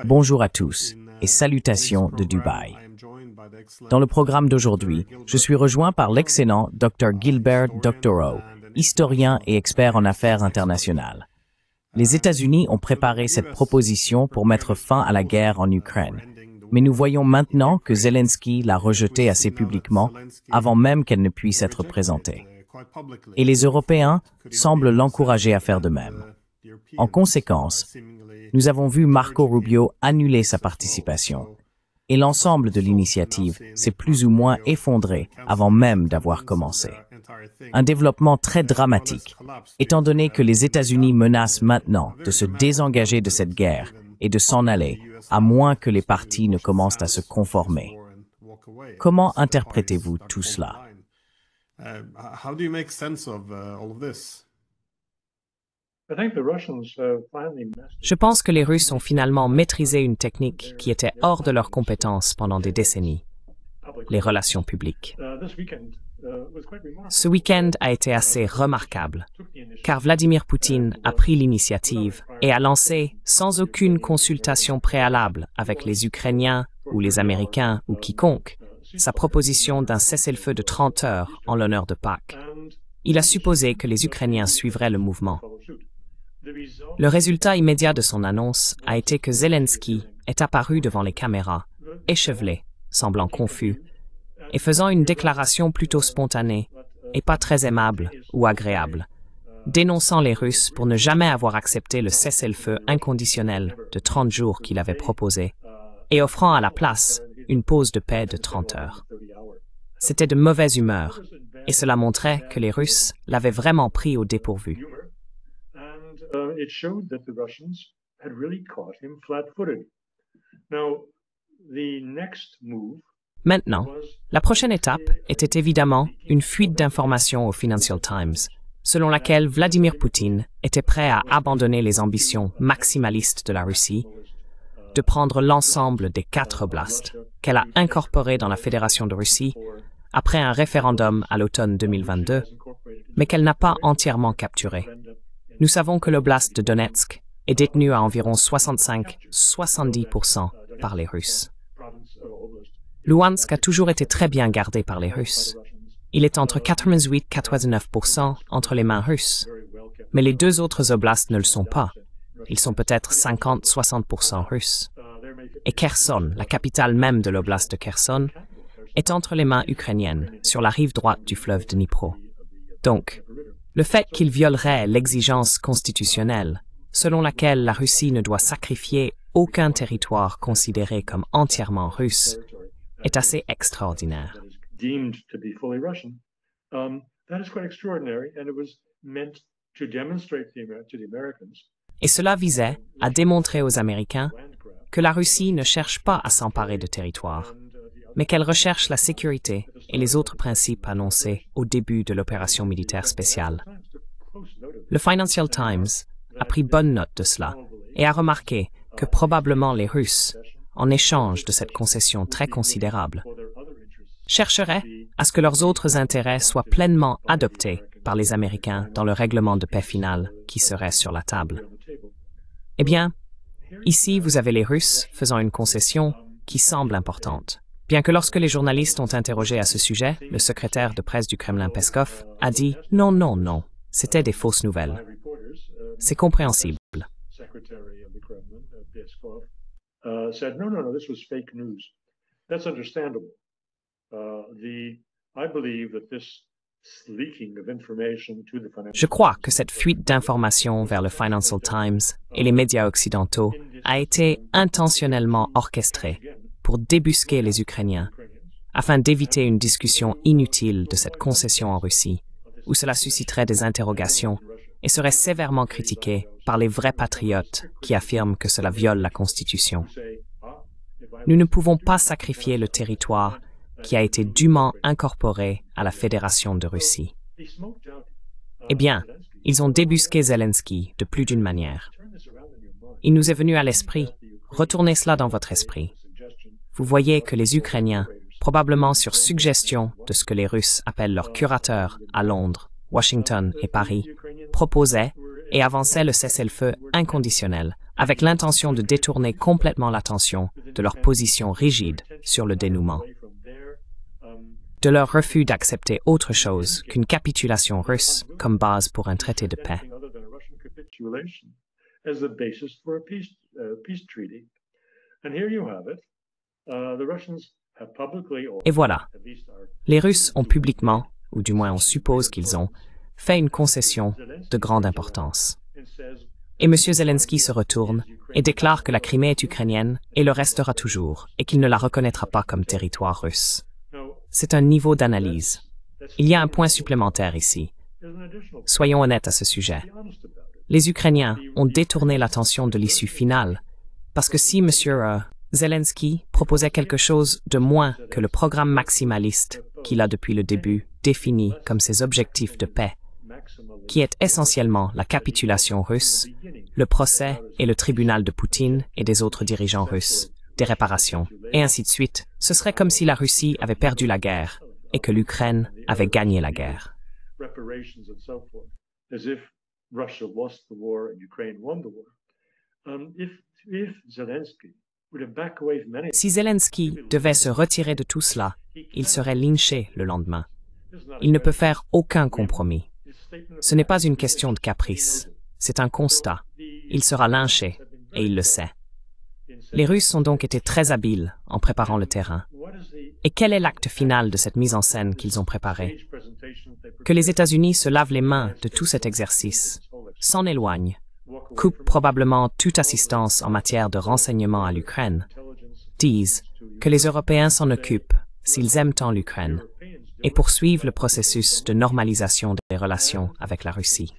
Bonjour à tous et salutations de Dubaï. Dans le programme d'aujourd'hui, je suis rejoint par l'excellent Dr. Gilbert Doctorow, historien et expert en affaires internationales. Les États-Unis ont préparé cette proposition pour mettre fin à la guerre en Ukraine. Mais nous voyons maintenant que Zelensky l'a rejetée assez publiquement avant même qu'elle ne puisse être présentée. Et les Européens semblent l'encourager à faire de même. En conséquence, nous avons vu Marco Rubio annuler sa participation. Et l'ensemble de l'initiative s'est plus ou moins effondré avant même d'avoir commencé. Un développement très dramatique, étant donné que les États-Unis menacent maintenant de se désengager de cette guerre et de s'en aller, à moins que les parties ne commencent à se conformer. Comment interprétez-vous tout cela? Je pense que les Russes ont finalement maîtrisé une technique qui était hors de leurs compétences pendant des décennies, les relations publiques. Ce week-end a été assez remarquable, car Vladimir Poutine a pris l'initiative et a lancé, sans aucune consultation préalable avec les Ukrainiens ou les Américains ou quiconque, sa proposition d'un cessez-le-feu de 30 heures en l'honneur de Pâques. Il a supposé que les Ukrainiens suivraient le mouvement. Le résultat immédiat de son annonce a été que Zelensky est apparu devant les caméras, échevelé, semblant confus, et faisant une déclaration plutôt spontanée et pas très aimable ou agréable, dénonçant les Russes pour ne jamais avoir accepté le cessez-le-feu inconditionnel de 30 jours qu'il avait proposé, et offrant à la place une pause de paix de 30 heures. C'était de mauvaise humeur, et cela montrait que les Russes l'avaient vraiment pris au dépourvu. It showed that the Russians had really caught him flat-footed. Now, the next move. Maintenant, la prochaine étape était évidemment une fuite d'informations au Financial Times, selon laquelle Vladimir Poutine était prêt à abandonner les ambitions maximalistes de la Russie, de prendre l'ensemble des 4 oblasts qu'elle a incorporés dans la Fédération de Russie après un référendum à l'automne 2022, mais qu'elle n'a pas entièrement capturé. Nous savons que l'oblast de Donetsk est détenu à environ 65-70% par les Russes. Luhansk a toujours été très bien gardé par les Russes. Il est entre 88-89% entre les mains russes. Mais les 2 autres oblasts ne le sont pas. Ils sont peut-être 50-60% russes. Et Kherson, la capitale même de l'oblast de Kherson, est entre les mains ukrainiennes, sur la rive droite du fleuve Dnipro. Donc, le fait qu'il violerait l'exigence constitutionnelle, selon laquelle la Russie ne doit sacrifier aucun territoire considéré comme entièrement russe, est assez extraordinaire. Et cela visait à démontrer aux Américains que la Russie ne cherche pas à s'emparer de territoires, mais qu'elle recherche la sécurité et les autres principes annoncés au début de l'opération militaire spéciale. Le Financial Times a pris bonne note de cela et a remarqué que probablement les Russes, en échange de cette concession très considérable, chercheraient à ce que leurs autres intérêts soient pleinement adoptés par les Américains dans le règlement de paix final qui serait sur la table. Eh bien, ici vous avez les Russes faisant une concession qui semble importante. Bien que lorsque les journalistes ont interrogé à ce sujet, le secrétaire de presse du Kremlin Peskov a dit « Non, non, non, c'était des fausses nouvelles ». C'est compréhensible. Je crois que cette fuite d'informations vers le Financial Times et les médias occidentaux a été intentionnellement orchestrée pour débusquer les Ukrainiens, afin d'éviter une discussion inutile de cette concession en Russie, où cela susciterait des interrogations et serait sévèrement critiqué par les vrais patriotes qui affirment que cela viole la Constitution. Nous ne pouvons pas sacrifier le territoire qui a été dûment incorporé à la Fédération de Russie. Eh bien, ils ont débusqué Zelensky de plus d'une manière. Il nous est venu à l'esprit, retournez cela dans votre esprit. Vous voyez que les Ukrainiens, probablement sur suggestion de ce que les Russes appellent leurs curateurs à Londres, Washington et Paris, proposaient et avançaient le cessez-le-feu inconditionnel, avec l'intention de détourner complètement l'attention de leur position rigide sur le dénouement, de leur refus d'accepter autre chose qu'une capitulation russe comme base pour un traité de paix. Et voilà, les Russes ont publiquement, ou du moins on suppose qu'ils ont, fait une concession de grande importance. Et M. Zelensky se retourne et déclare que la Crimée est ukrainienne et le restera toujours, et qu'il ne la reconnaîtra pas comme territoire russe. C'est un niveau d'analyse. Il y a un point supplémentaire ici. Soyons honnêtes à ce sujet. Les Ukrainiens ont détourné l'attention de l'issue finale, parce que si M. Zelensky proposait quelque chose de moins que le programme maximaliste qu'il a depuis le début défini comme ses objectifs de paix, qui est essentiellement la capitulation russe, le procès et le tribunal de Poutine et des autres dirigeants russes, des réparations, et ainsi de suite, ce serait comme si la Russie avait perdu la guerre et que l'Ukraine avait gagné la guerre. Si Zelensky devait se retirer de tout cela, il serait lynché le lendemain. Il ne peut faire aucun compromis. Ce n'est pas une question de caprice, c'est un constat. Il sera lynché, et il le sait. Les Russes ont donc été très habiles en préparant le terrain. Et quel est l'acte final de cette mise en scène qu'ils ont préparée? Que les États-Unis se lavent les mains de tout cet exercice, s'en éloignent, coupent probablement toute assistance en matière de renseignement à l'Ukraine, disent que les Européens s'en occupent s'ils aiment tant l'Ukraine, et poursuivent le processus de normalisation des relations avec la Russie.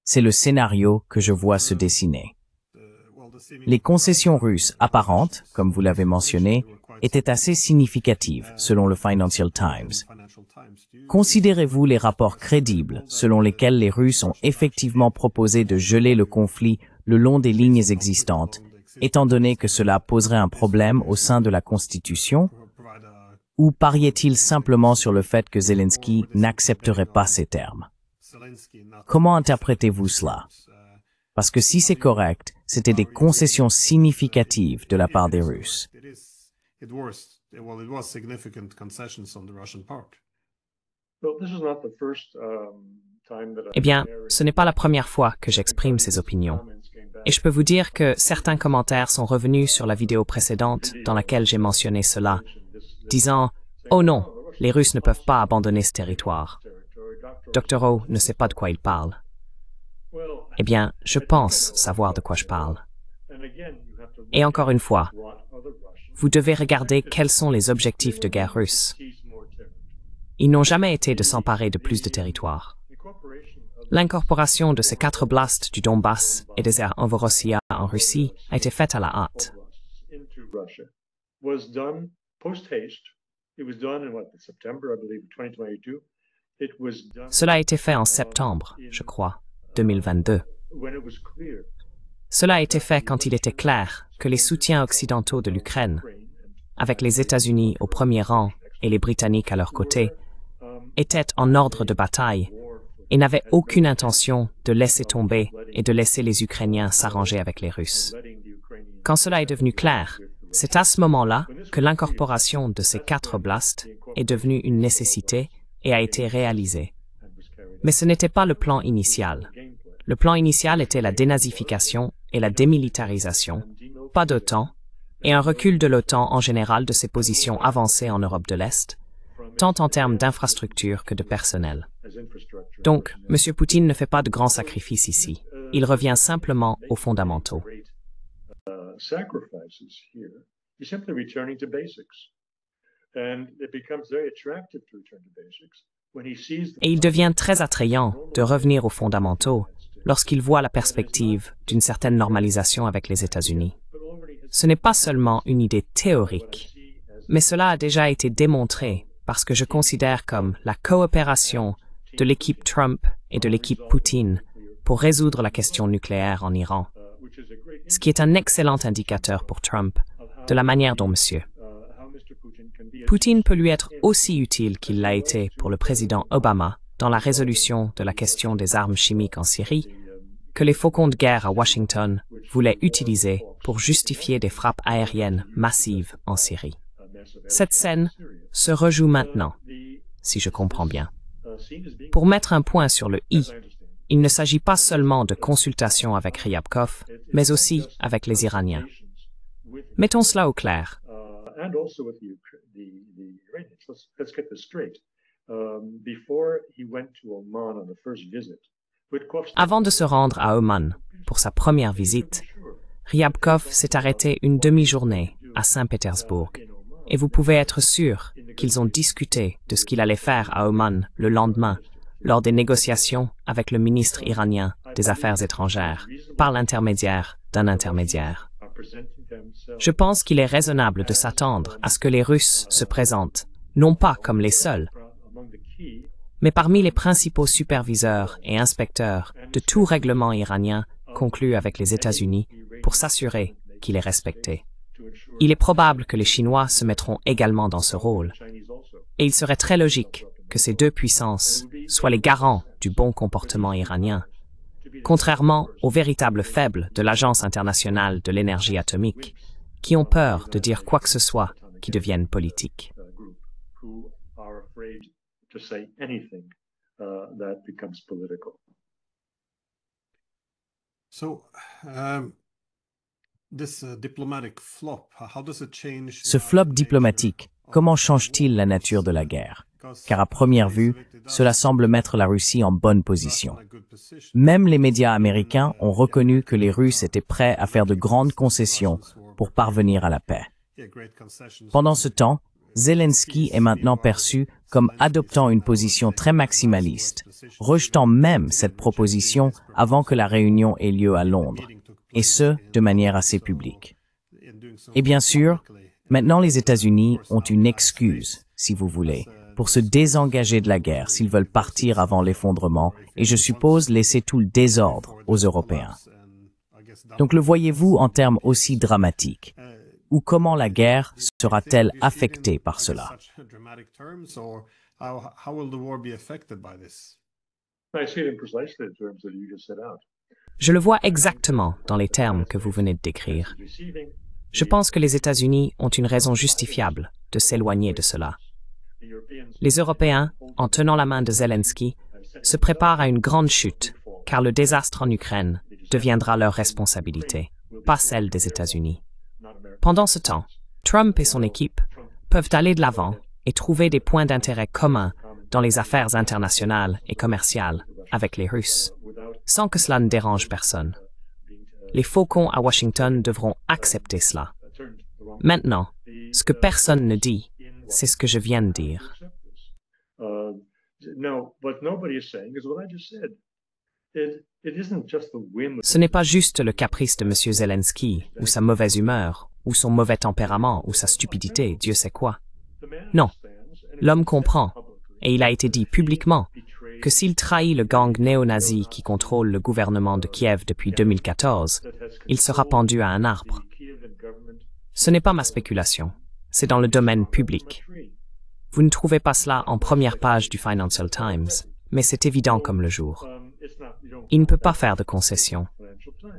C'est le scénario que je vois se dessiner. Les concessions russes apparentes, comme vous l'avez mentionné, étaient assez significatives, selon le Financial Times. Considérez-vous les rapports crédibles selon lesquels les Russes ont effectivement proposé de geler le conflit le long des lignes existantes, étant donné que cela poserait un problème au sein de la Constitution? Ou pariait-il simplement sur le fait que Zelensky n'accepterait pas ces termes? Comment interprétez-vous cela? Parce que si c'est correct, c'était des concessions significatives de la part des Russes. Eh bien, ce n'est pas la première fois que j'exprime ces opinions. Et je peux vous dire que certains commentaires sont revenus sur la vidéo précédente dans laquelle j'ai mentionné cela, disant « Oh non, les Russes ne peuvent pas abandonner ce territoire. » Dr. O ne sait pas de quoi il parle. Eh bien, je pense savoir de quoi je parle. Et encore une fois, vous devez regarder quels sont les objectifs de guerre russes. Ils n'ont jamais été de s'emparer de plus de territoire. L'incorporation de ces 4 oblasts du Donbass et des aires Novorossiya en Russie a été faite à la hâte. Cela a été fait en septembre, je crois, 2022. Cela a été fait quand il était clair que les soutiens occidentaux de l'Ukraine, avec les États-Unis au premier rang et les Britanniques à leur côté, étaient en ordre de bataille et n'avaient aucune intention de laisser tomber et de laisser les Ukrainiens s'arranger avec les Russes. Quand cela est devenu clair, c'est à ce moment-là que l'incorporation de ces 4 oblasts est devenue une nécessité et a été réalisée. Mais ce n'était pas le plan initial. Le plan initial était la dénazification et la démilitarisation, pas d'OTAN, et un recul de l'OTAN en général de ses positions avancées en Europe de l'Est, tant en termes d'infrastructures que de personnel. Donc, M. Poutine ne fait pas de grands sacrifices ici. Il revient simplement aux fondamentaux. Et il devient très attrayant de revenir aux fondamentaux lorsqu'il voit la perspective d'une certaine normalisation avec les États-Unis. Ce n'est pas seulement une idée théorique, mais cela a déjà été démontré parce que je considère comme la coopération de l'équipe Trump et de l'équipe Poutine pour résoudre la question nucléaire en Iran, ce qui est un excellent indicateur pour Trump de la manière dont M. Poutine peut lui être aussi utile qu'il l'a été pour le président Obama dans la résolution de la question des armes chimiques en Syrie, que les faucons de guerre à Washington voulaient utiliser pour justifier des frappes aériennes massives en Syrie. Cette scène se rejoue maintenant, si je comprends bien. Pour mettre un point sur le « i », il ne s'agit pas seulement de consultation avec Ryabkov, mais aussi avec les Iraniens. Mettons cela au clair. Avant de se rendre à Oman pour sa première visite, Ryabkov s'est arrêté une demi-journée à Saint-Pétersbourg, et vous pouvez être sûr qu'ils ont discuté de ce qu'il allait faire à Oman le lendemain, lors des négociations avec le ministre iranien des Affaires étrangères, par l'intermédiaire d'un intermédiaire. Je pense qu'il est raisonnable de s'attendre à ce que les Russes se présentent, non pas comme les seuls, mais parmi les principaux superviseurs et inspecteurs de tout règlement iranien conclu avec les États-Unis pour s'assurer qu'il est respecté. Il est probable que les Chinois se mettront également dans ce rôle, et il serait très logique que ces deux puissances soient les garants du bon comportement iranien, contrairement aux véritables faibles de l'Agence internationale de l'énergie atomique, qui ont peur de dire quoi que ce soit qui devienne politique. Ce flop diplomatique, comment change-t-il la nature de la guerre? Car à première vue, cela semble mettre la Russie en bonne position. Même les médias américains ont reconnu que les Russes étaient prêts à faire de grandes concessions pour parvenir à la paix. Pendant ce temps, Zelensky est maintenant perçu comme adoptant une position très maximaliste, rejetant même cette proposition avant que la réunion ait lieu à Londres, et ce, de manière assez publique. Et bien sûr, maintenant les États-Unis ont une excuse, si vous voulez, pour se désengager de la guerre s'ils veulent partir avant l'effondrement et je suppose laisser tout le désordre aux Européens. Donc le voyez-vous en termes aussi dramatiques? Ou comment la guerre sera-t-elle affectée par cela? Je le vois exactement dans les termes que vous venez de décrire. Je pense que les États-Unis ont une raison justifiable de s'éloigner de cela. Les Européens, en tenant la main de Zelensky, se préparent à une grande chute, car le désastre en Ukraine deviendra leur responsabilité, pas celle des États-Unis. Pendant ce temps, Trump et son équipe peuvent aller de l'avant et trouver des points d'intérêt communs dans les affaires internationales et commerciales avec les Russes, sans que cela ne dérange personne. Les faucons à Washington devront accepter cela. Maintenant, ce que personne ne dit, c'est ce que je viens de dire. Ce n'est pas juste le caprice de M. Zelensky, ou sa mauvaise humeur, ou son mauvais tempérament, ou sa stupidité, Dieu sait quoi. Non, l'homme comprend, et il a été dit publiquement, que s'il trahit le gang néo-nazi qui contrôle le gouvernement de Kiev depuis 2014, il sera pendu à un arbre. Ce n'est pas ma spéculation, c'est dans le domaine public. Vous ne trouvez pas cela en première page du Financial Times, mais c'est évident comme le jour. Il ne peut pas faire de concessions.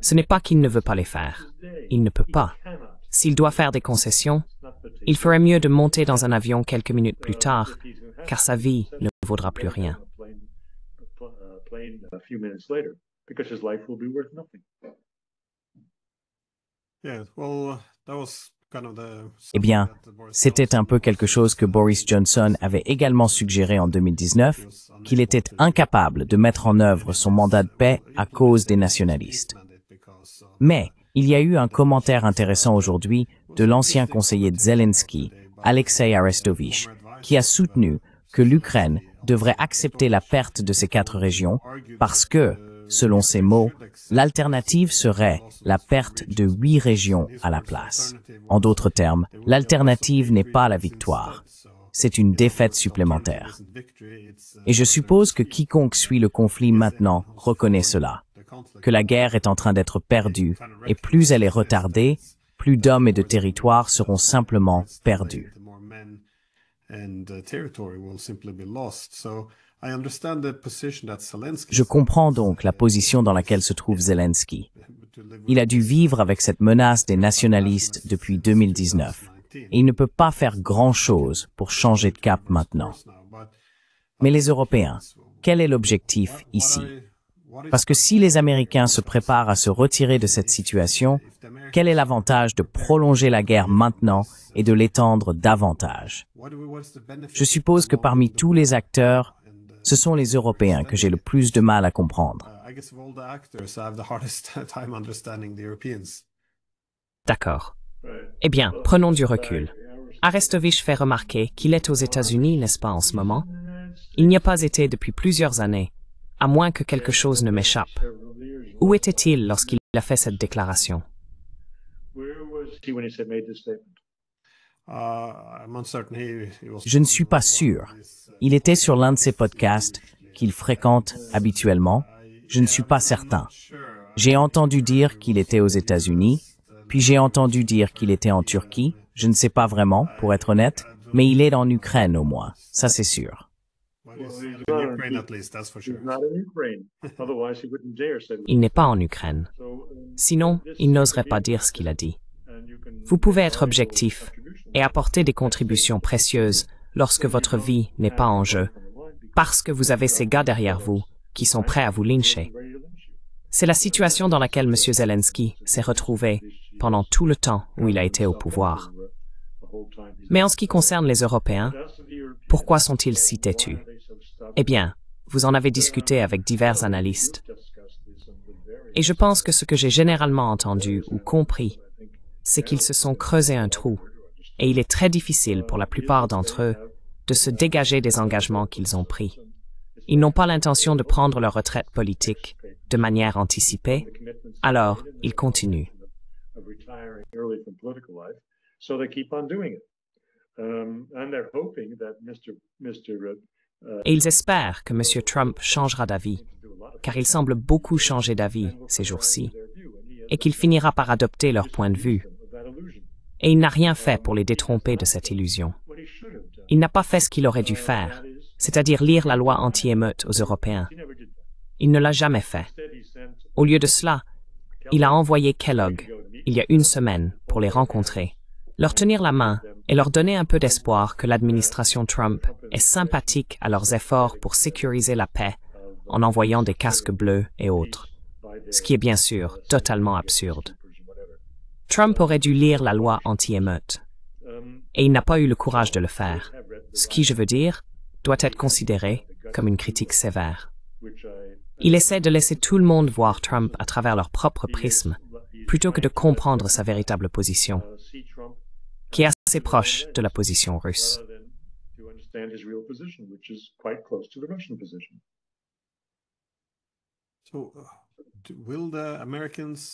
Ce n'est pas qu'il ne veut pas les faire. Il ne peut pas. S'il doit faire des concessions, il ferait mieux de monter dans un avion quelques minutes plus tard, car sa vie ne vaudra plus rien. Eh bien, c'était un peu quelque chose que Boris Johnson avait également suggéré en 2019, qu'il était incapable de mettre en œuvre son mandat de paix à cause des nationalistes. Mais il y a eu un commentaire intéressant aujourd'hui de l'ancien conseiller de Zelensky, Alexei Arestovich, qui a soutenu que l'Ukraine devrait accepter la perte de ces 4 régions parce que, selon ses mots, l'alternative serait la perte de 8 régions à la place. En d'autres termes, l'alternative n'est pas la victoire, c'est une défaite supplémentaire. Et je suppose que quiconque suit le conflit maintenant reconnaît cela, que la guerre est en train d'être perdue et plus elle est retardée, plus d'hommes et de territoires seront simplement perdus. Je comprends donc la position dans laquelle se trouve Zelensky. Il a dû vivre avec cette menace des nationalistes depuis 2019 et il ne peut pas faire grand-chose pour changer de cap maintenant. Mais les Européens, quel est l'objectif ici? Parce que si les Américains se préparent à se retirer de cette situation, quel est l'avantage de prolonger la guerre maintenant et de l'étendre davantage? Je suppose que parmi tous les acteurs, ce sont les Européens que j'ai le plus de mal à comprendre. D'accord. Eh bien, prenons du recul. Arestovitch fait remarquer qu'il est aux États-Unis, n'est-ce pas, en ce moment? Il n'y a pas été depuis plusieurs années, à moins que quelque chose ne m'échappe. Où était-il lorsqu'il a fait cette déclaration? Je ne suis pas sûr. Il était sur l'un de ces podcasts qu'il fréquente habituellement. Je ne suis pas certain. J'ai entendu dire qu'il était aux États-Unis, puis j'ai entendu dire qu'il était en Turquie. Je ne sais pas vraiment, pour être honnête, mais il est en Ukraine au moins, ça c'est sûr. Il n'est pas en Ukraine. Sinon, il n'oserait pas dire ce qu'il a dit. Vous pouvez être objectif et apporter des contributions précieuses lorsque votre vie n'est pas en jeu, parce que vous avez ces gars derrière vous qui sont prêts à vous lyncher. C'est la situation dans laquelle M. Zelensky s'est retrouvé pendant tout le temps où il a été au pouvoir. Mais en ce qui concerne les Européens, pourquoi sont-ils si têtus? Eh bien, vous en avez discuté avec divers analystes. Et je pense que ce que j'ai généralement entendu ou compris, c'est qu'ils se sont creusé un trou, et il est très difficile pour la plupart d'entre eux de se dégager des engagements qu'ils ont pris. Ils n'ont pas l'intention de prendre leur retraite politique de manière anticipée, alors ils continuent. Et ils espèrent que M. Trump changera d'avis, car il semble beaucoup changer d'avis ces jours-ci, et qu'il finira par adopter leur point de vue. Et il n'a rien fait pour les détromper de cette illusion. Il n'a pas fait ce qu'il aurait dû faire, c'est-à-dire lire la loi anti-émeute aux Européens. Il ne l'a jamais fait. Au lieu de cela, il a envoyé Kellogg, il y a une semaine, pour les rencontrer, leur tenir la main et leur donner un peu d'espoir que l'administration Trump est sympathique à leurs efforts pour sécuriser la paix en envoyant des casques bleus et autres, ce qui est bien sûr totalement absurde. Trump aurait dû lire la loi anti-émeute, et il n'a pas eu le courage de le faire, ce qui, je veux dire, doit être considéré comme une critique sévère. Il essaie de laisser tout le monde voir Trump à travers leur propre prisme, plutôt que de comprendre sa véritable position, qui est assez proche de la position russe.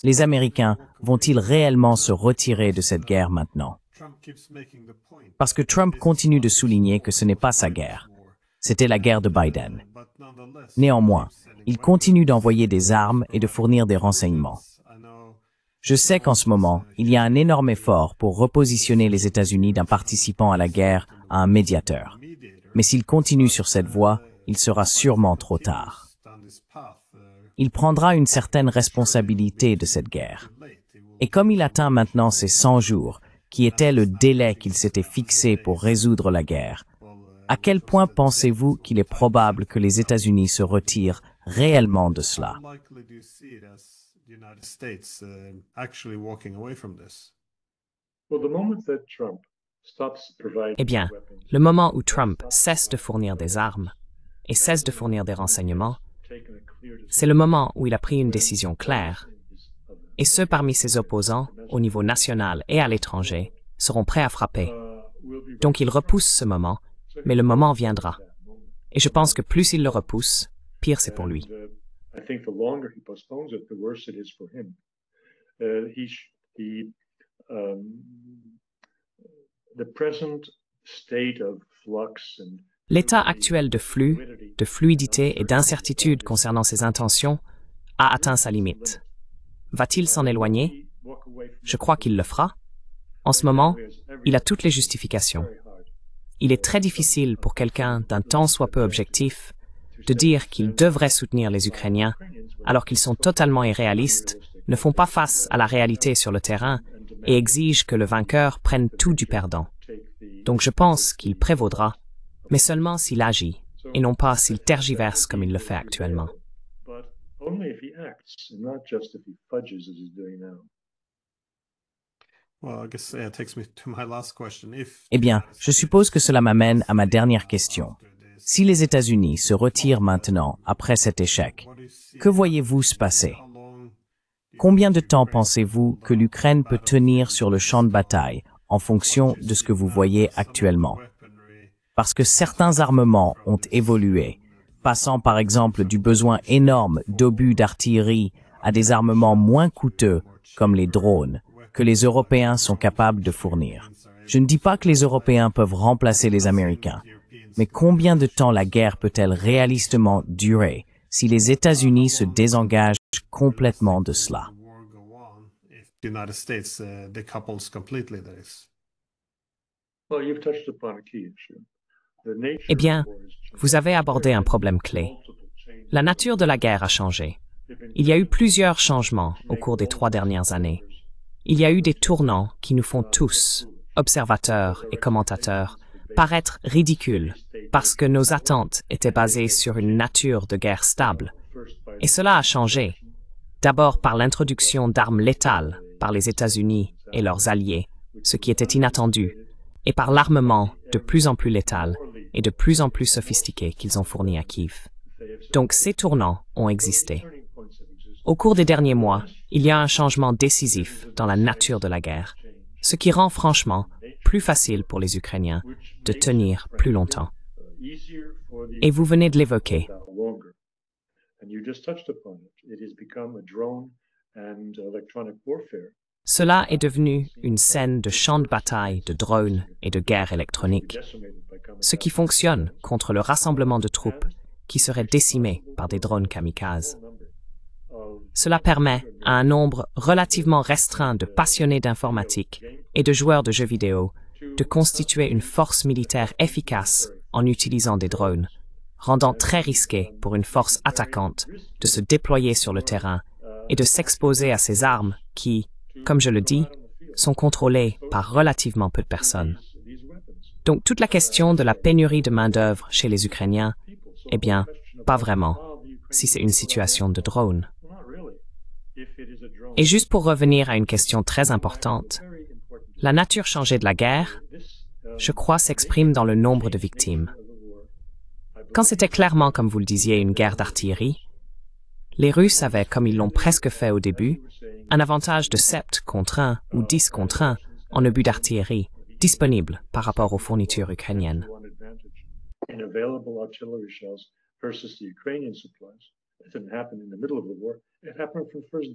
Les Américains vont-ils réellement se retirer de cette guerre maintenant? Parce que Trump continue de souligner que ce n'est pas sa guerre. C'était la guerre de Biden. Néanmoins, il continue d'envoyer des armes et de fournir des renseignements. Je sais qu'en ce moment, il y a un énorme effort pour repositionner les États-Unis d'un participant à la guerre à un médiateur. Mais s'il continue sur cette voie, il sera sûrement trop tard. Il prendra une certaine responsabilité de cette guerre. Et comme il atteint maintenant ses 100 jours, qui était le délai qu'il s'était fixé pour résoudre la guerre, à quel point pensez-vous qu'il est probable que les États-Unis se retirent réellement de cela? Eh bien, le moment où Trump cesse de fournir des armes et cesse de fournir des renseignements, c'est le moment où il a pris une décision claire, et ceux parmi ses opposants, au niveau national et à l'étranger, seront prêts à frapper. Donc il repousse ce moment, mais le moment viendra. Et je pense que plus il le repousse, pire c'est pour lui. L'état actuel de flux, de fluidité et d'incertitude concernant ses intentions a atteint sa limite. Va-t-il s'en éloigner? Je crois qu'il le fera. En ce moment, il a toutes les justifications. il est très difficile pour quelqu'un d'un tant soit peu objectif de dire qu'ils devraient soutenir les Ukrainiens alors qu'ils sont totalement irréalistes, ne font pas face à la réalité sur le terrain et exigent que le vainqueur prenne tout du perdant. Donc je pense qu'il prévaudra, mais seulement s'il agit, et non pas s'il tergiverse comme il le fait actuellement. Eh bien, je suppose que cela m'amène à ma dernière question. Si les États-Unis se retirent maintenant après cet échec, que voyez-vous se passer? Combien de temps pensez-vous que l'Ukraine peut tenir sur le champ de bataille en fonction de ce que vous voyez actuellement? Parce que certains armements ont évolué, passant par exemple du besoin énorme d'obus d'artillerie à des armements moins coûteux comme les drones que les Européens sont capables de fournir. Je ne dis pas que les Européens peuvent remplacer les Américains, mais combien de temps la guerre peut-elle réalistement durer si les États-Unis se désengagent complètement de cela? Eh bien, vous avez abordé un problème clé. La nature de la guerre a changé. Il y a eu plusieurs changements au cours des 3 dernières années. Il y a eu des tournants qui nous font tous, observateurs et commentateurs, paraître ridicules parce que nos attentes étaient basées sur une nature de guerre stable. Et cela a changé, d'abord par l'introduction d'armes létales par les États-Unis et leurs alliés, ce qui était inattendu, et par l'armement de plus en plus létal et de plus en plus sophistiqué qu'ils ont fourni à Kiev. Donc ces tournants ont existé. Au cours des derniers mois, il y a un changement décisif dans la nature de la guerre, ce qui rend franchement plus facile pour les Ukrainiens de tenir plus longtemps. Et vous venez de l'évoquer. Cela est devenu une scène de champ de bataille de drones et de guerre électronique, ce qui fonctionne contre le rassemblement de troupes qui seraient décimées par des drones kamikazes. Cela permet à un nombre relativement restreint de passionnés d'informatique et de joueurs de jeux vidéo de constituer une force militaire efficace en utilisant des drones, rendant très risqué pour une force attaquante de se déployer sur le terrain et de s'exposer à ces armes qui, comme je le dis, sont contrôlées par relativement peu de personnes. Donc toute la question de la pénurie de main-d'œuvre chez les Ukrainiens, eh bien, pas vraiment, si c'est une situation de drone. Et juste pour revenir à une question très importante, la nature changée de la guerre, je crois, s'exprime dans le nombre de victimes. Quand c'était clairement, comme vous le disiez, une guerre d'artillerie, les Russes avaient, comme ils l'ont presque fait au début, un avantage de 7 contre 1 ou 10 contre 1 en obus d'artillerie disponible par rapport aux fournitures ukrainiennes.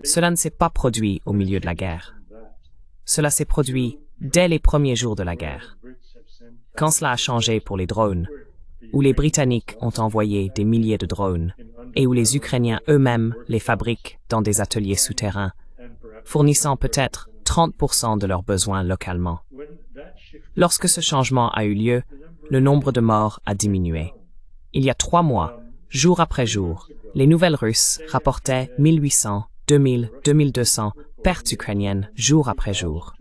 Cela ne s'est pas produit au milieu de la guerre. Cela s'est produit dès les premiers jours de la guerre. Quand cela a changé pour les drones, où les Britanniques ont envoyé des milliers de drones et où les Ukrainiens eux-mêmes les fabriquent dans des ateliers souterrains, fournissant peut-être 30% de leurs besoins localement. Lorsque ce changement a eu lieu, le nombre de morts a diminué. Il y a 3 mois, jour après jour, les nouvelles russes rapportaient 1800, 2000, 2200 pertes ukrainiennes jour après jour.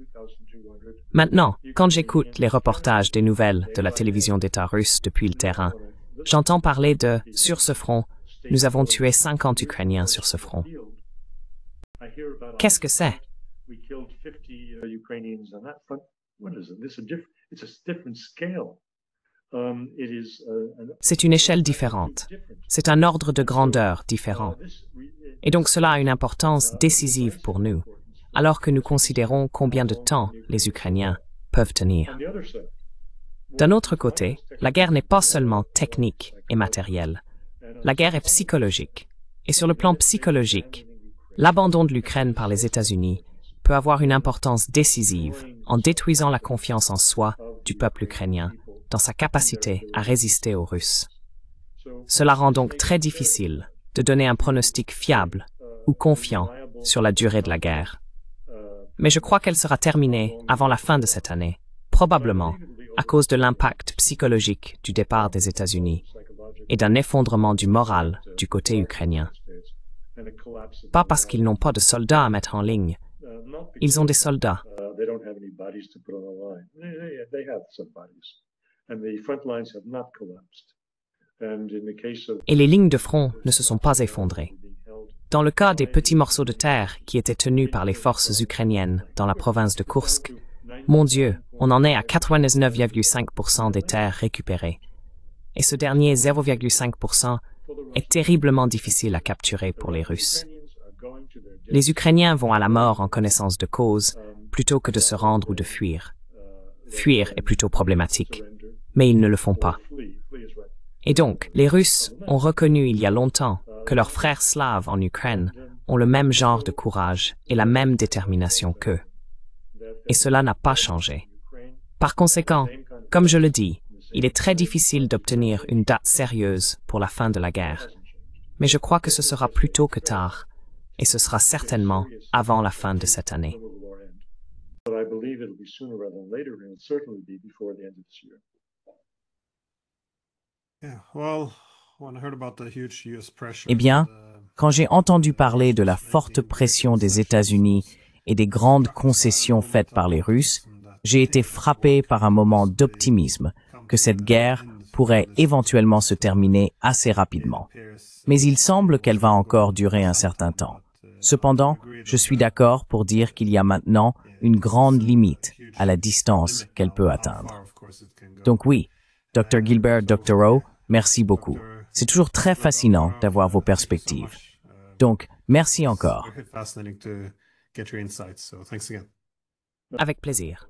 Maintenant, quand j'écoute les reportages des nouvelles de la télévision d'État russe depuis le terrain, j'entends parler de « sur ce front, nous avons tué 50 Ukrainiens sur ce front ». Qu'est-ce que c'est? C'est une échelle différente. C'est un ordre de grandeur différent. Et donc cela a une importance décisive pour nous, alors que nous considérons combien de temps les Ukrainiens peuvent tenir. D'un autre côté, la guerre n'est pas seulement technique et matérielle. La guerre est psychologique. Et sur le plan psychologique, l'abandon de l'Ukraine par les États-Unis peut avoir une importance décisive en détruisant la confiance en soi du peuple ukrainien dans sa capacité à résister aux Russes. Cela rend donc très difficile de donner un pronostic fiable ou confiant sur la durée de la guerre. Mais je crois qu'elle sera terminée avant la fin de cette année, probablement à cause de l'impact psychologique du départ des États-Unis et d'un effondrement du moral du côté ukrainien. Pas parce qu'ils n'ont pas de soldats à mettre en ligne. Ils ont des soldats. Et les lignes de front ne se sont pas effondrées. Dans le cas des petits morceaux de terre qui étaient tenus par les forces ukrainiennes dans la province de Koursk, mon Dieu, on en est à 99,5% des terres récupérées. Et ce dernier 0,5% est terriblement difficile à capturer pour les Russes. Les Ukrainiens vont à la mort en connaissance de cause plutôt que de se rendre ou de fuir. Fuir est plutôt problématique, mais ils ne le font pas. Et donc, les Russes ont reconnu il y a longtemps que leurs frères slaves en Ukraine ont le même genre de courage et la même détermination qu'eux. Et cela n'a pas changé. Par conséquent, comme je le dis, il est très difficile d'obtenir une date sérieuse pour la fin de la guerre. Mais je crois que ce sera plus tôt que tard, et ce sera certainement avant la fin de cette année. Eh bien, quand j'ai entendu parler de la forte pression des États-Unis et des grandes concessions faites par les Russes, j'ai été frappé par un moment d'optimisme que cette guerre pourrait éventuellement se terminer assez rapidement. Mais il semble qu'elle va encore durer un certain temps. Cependant, je suis d'accord pour dire qu'il y a maintenant une grande limite à la distance qu'elle peut atteindre. Donc oui, Dr. Gilbert Doctorow, merci beaucoup. C'est toujours très fascinant d'avoir vos perspectives. Donc, merci encore. Avec plaisir.